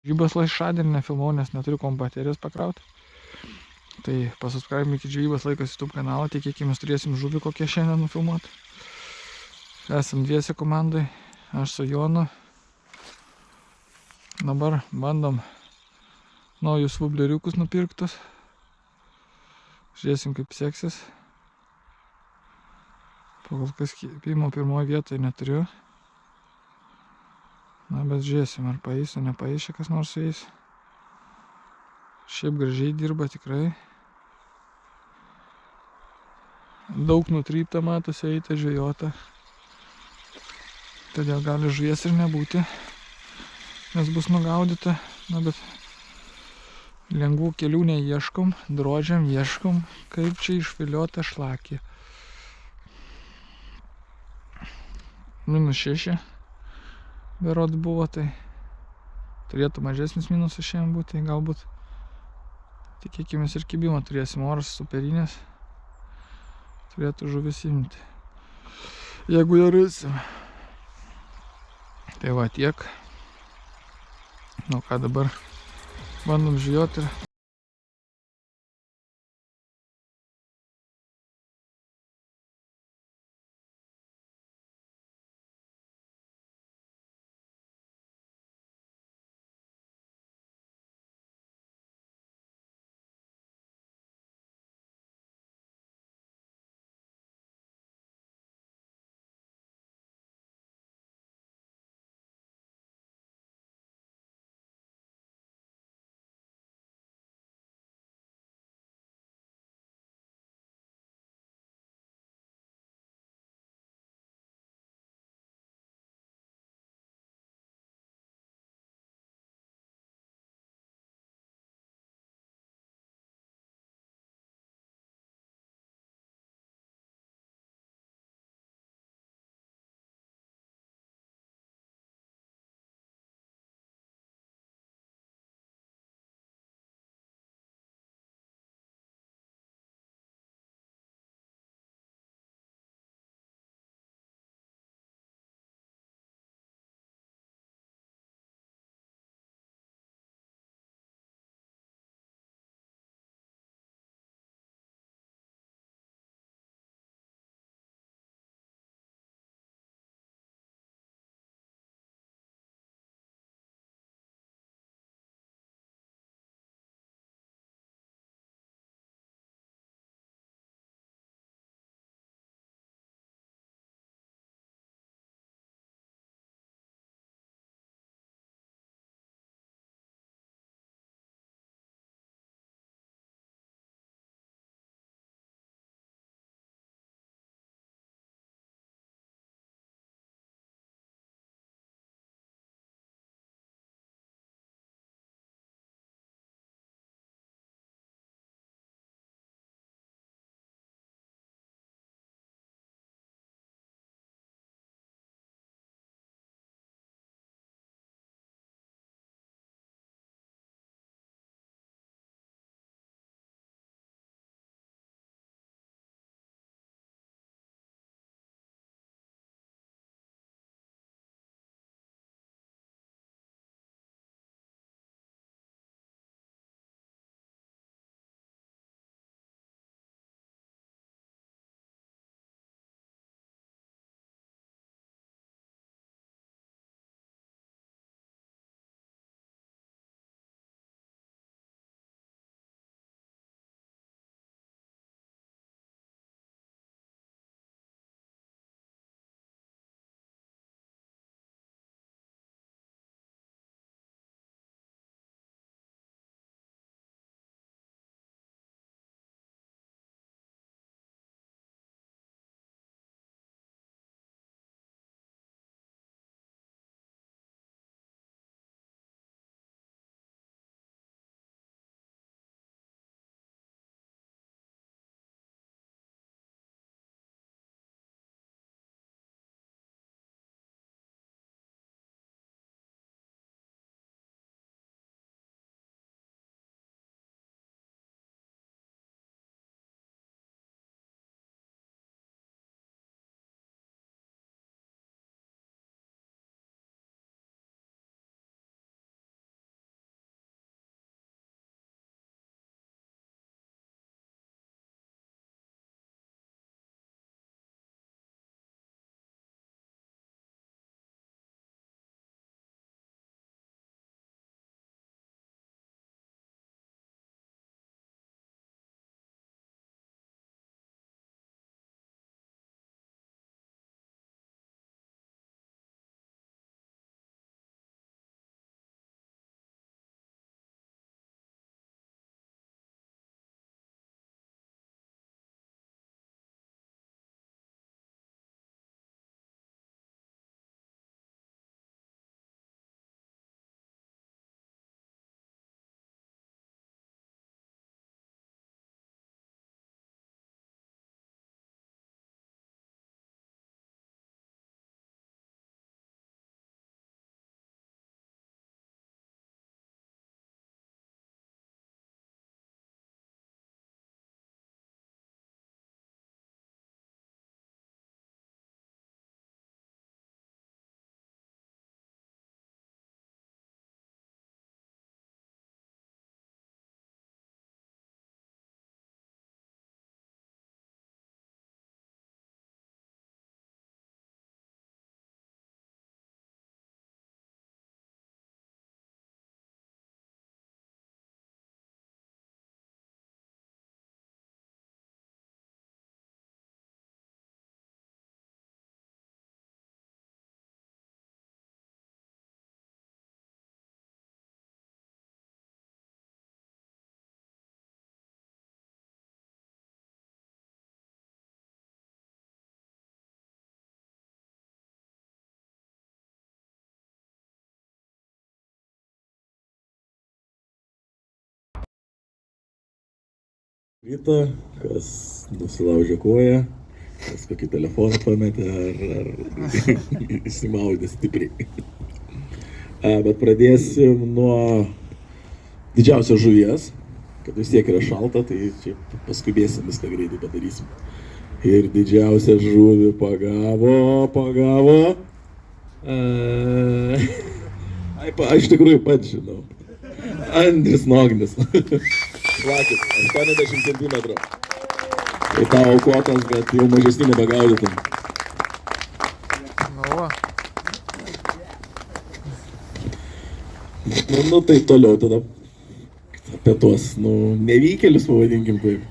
Žvejybos laisvadienį nefilmavau, nes neturiu kombaterijos pakrauti. Tai pasubscribe žvejybos laikas YouTube kanalą, tikėkimės turėsim žuvį kokią šiandien nufilmuoti. Esam dviese komandai, aš su Jonu. Dabar bandom naujus vubleriukus nupirktus. Žiūrėsim kaip seksis. Kol kas kėpimo pirmoje vietoje neturiu. Na, bet žiūrėsim, ar paeis, ar nepaeis čia kas nors su jais. Šiaip gražiai dirba tikrai. Daug nutrypta matosi, eita žvejota. Todėl gali žuvies ir nebūti, nes bus nugaudyta. Na, bet lengvų kelių neieškom, drožiam ieškom, kaip čia išviliota šlakį. -6 berods buvo, tai turėtų mažesnis minusas šiandien būti, galbūt tikėkimės ir kibimą turėsim, oras superinės, turėtų žuvis imti, jeigu ją rasim. Tai va tiek, nu ką dabar bandom žvejoti ir Ryto, kas nusilaužė koją, kas kokį telefoną pametė ar įsimaudė stipriai. Bet pradėsim nuo didžiausios žuvies, kad vis tiek yra šalta, tai čia paskubėsim, viską greitai padarysim. Ir didžiausią žuvį pagavo. Aš tikrųjų pats žinau. Andris Nognis. Šlakis, 80 cm. Tai tau aukotas, bet jau mažesnį nebegaudytum. Va. Nu tai toliau tada apie tuos, nevykėlius pavadinkim taip.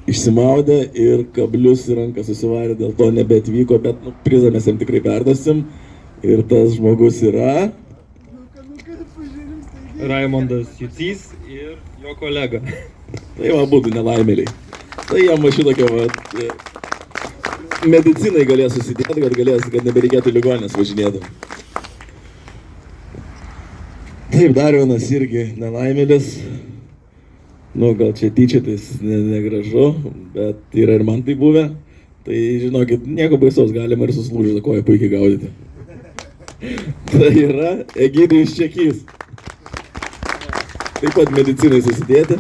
Išsimaudė ir kablius į ranką susivarė, dėl to nebeatvyko, bet prizą mes jam tikrai perduosim. Ir tas žmogus yra... Raimondas Jucys ir jo kolega. Tai va, būtų nelaimėliai. Tai jam šitokio medicinai galės susidėti, kad nebereikėtų ligoninės važinėti. Taip, dar vienas irgi nelaimėlis. Gal čia tyčiotis negražu, bet yra ir man tai buvę. Tai žinokit, nieko baisaus, galima ir suslūžyti koją puikiai gaudyti. Tai yra Egidijus Čekys. Taip pat medicinai susidėti.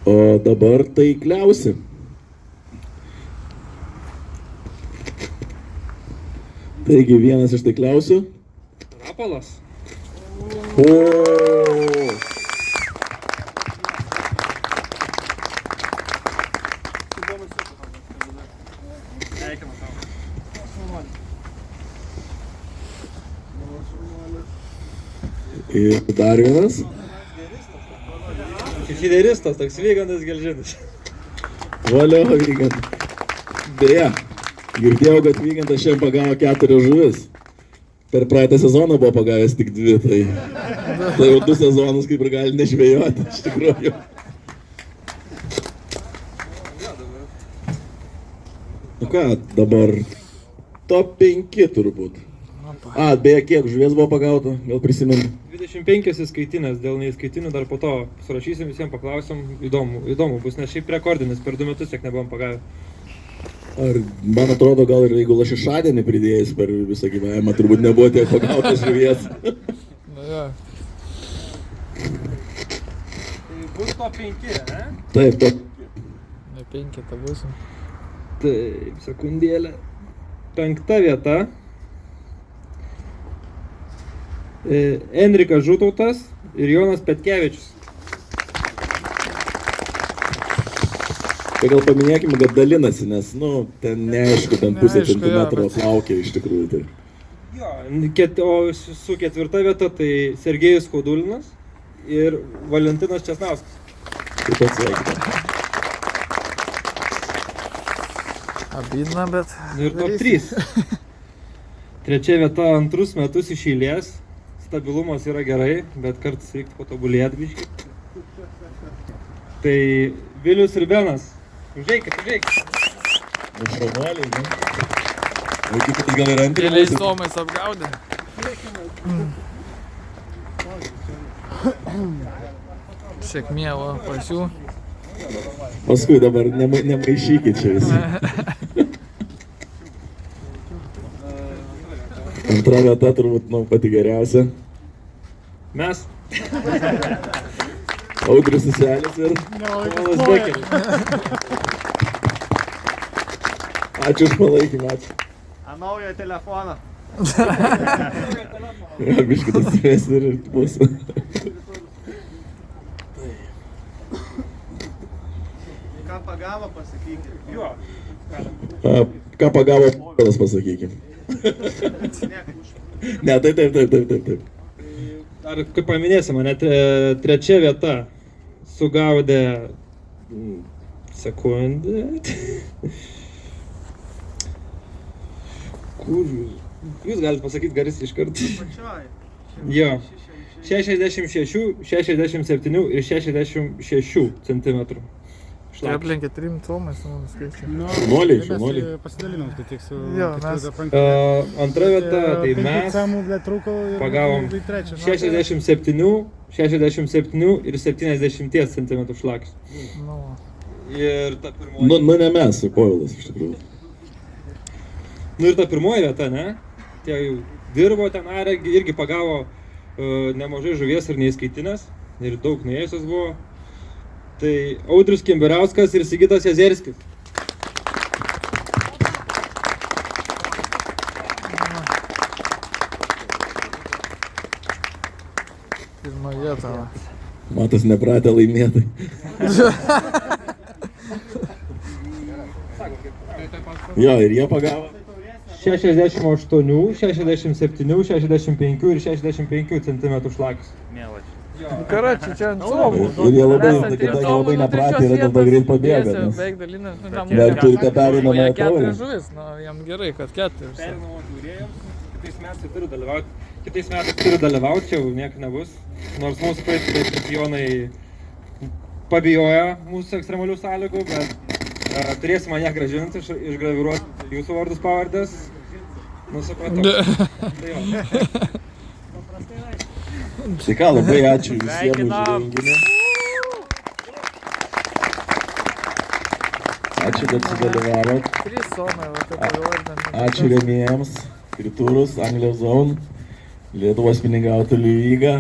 O dabar taikliausi. Taigi vienas iš taikliausių. Rapolas. Ir dar vienas. Fideristas, toks Vygandas Gelžinis. Valio, Vygandas. Beje, girdėjau, kad Vygandas šiandien pagavo 4 žuvis. Per praeitą sezoną buvo pagavęs tik 2, tai jau 2 sezonus kaip ir gali nežvejoti, iš tikrųjų. Nu ką, dabar top 5 turbūt. Beje, kiek žuvies buvo pagauta, gal prisimenu? 25 įskaitinės, dėl neįskaitinių dar po to surašysim, visiems paklausim, įdomu bus, nes šiaip rekordinis, per 2 metus tiek nebuvom pagavę. Ar, man atrodo, gal ir jeigu lašišadienį pridėjęs per visą gyvenimą, turbūt nebuvo tiek pagautas žuvies. Ja. Tai bus top 5, ne? Taip, top. Ne 5, tai būsim. Taip, sekundėlę. 5 vieta. Enrikas Žutautas ir Jonas Petkevičius. Tai gal paminėkime, kad dalinasi, nes, ten neaišku, ten pusę centimetro plaukia iš tikrųjų. Tai. Jo, o su 4 vieta tai Sergejus Kodulinas ir Valentinas Česnauskas. Taip pat sveikina. Abydna, bet... Ir top 3. 3 vieta 2 metus iš eilės. Stabilumas yra gerai, bet kartais reiktų patobulėti biškį. Tai Vilius ir Benas. Užeikit. Šaunuoliai, ne? Vaikytis gal ir antrį. Keliais tomais apgaudė. Sėkmė va pas jų. Paskui dabar nemaišykit čia visi. Antra vieta turbūt pati geriausia. Mes. Audrius Seselis ir... Polas Bekeris. Ačiū už palaikymą, ačiū. Naują telefoną. Biškitas svės ir bus. Ką pagavo, pasakykit. Jo. Ką pagavo Povilas, pasakykim. Ne, taip. Ar kaip paminėsim, ne, 3 vieta sugaudė sekundę. Kur jūs galite pasakyti garis iš karto? Jo. 66, 67 ir 66 cm. Tai šlakis. aplenkė 3 comais, mano skaičiai. Nu, Noliai, mes noliai. Pasidalinom, tai tiek su... Jo, kitu mes- dar penkiu. Antra vieta, tai mes Samų, ble, trūko ir... pagavom ir trečią. 67, 67 ir 70 cm šlakis. Nu, Ir ta pirmoji. Nu ne mes, Povilas iš tikrųjų. Nu ir ta pirmoji vieta, ne? Tie jau dirbo ten, irgi pagavo nemažai žuvies ir neįskaitinės. Ir daug nuėjusios buvo. Tai Audrius Kimberauskas ir Sigitas Jezerskis. pirma vieta. va. Matas nepratę laimėti. Jo, ir jie pagavo. 68, 67, 65 ir 65 cm šlakis. Karačiai, čia ant comų. Ir jie labai, Mes ant kadangi comų, labai nu, tai nepratę šios yra, tada vietos greit pabėga. tiesiog Nes beveik dalinės, nu, tam dar turite pereinamąją Jie taurę. 4 žuvis, nu, jam gerai, kad 4. Perinamo turėjom, kitais metais turiu dalyvauti. Kitais metais turiu dalyvauti, čia jau nieko nebus. Nors mūsų praeitais čempionai pabijojo mūsų ekstremalių sąlygų, bet turėsim mane grąžinti, išgraviruoti jūsų vardus pavardės. Nu, supratau. Tai jo. Tai ką, labai ačiū visiems už renginį. Ačiū, kad sudalyvavot. 3 somai, va, taip įvardinami. Ačiū rėmėjams. Kritūrus, Anglijos Zone, Lietuvos pinigautojų lyga.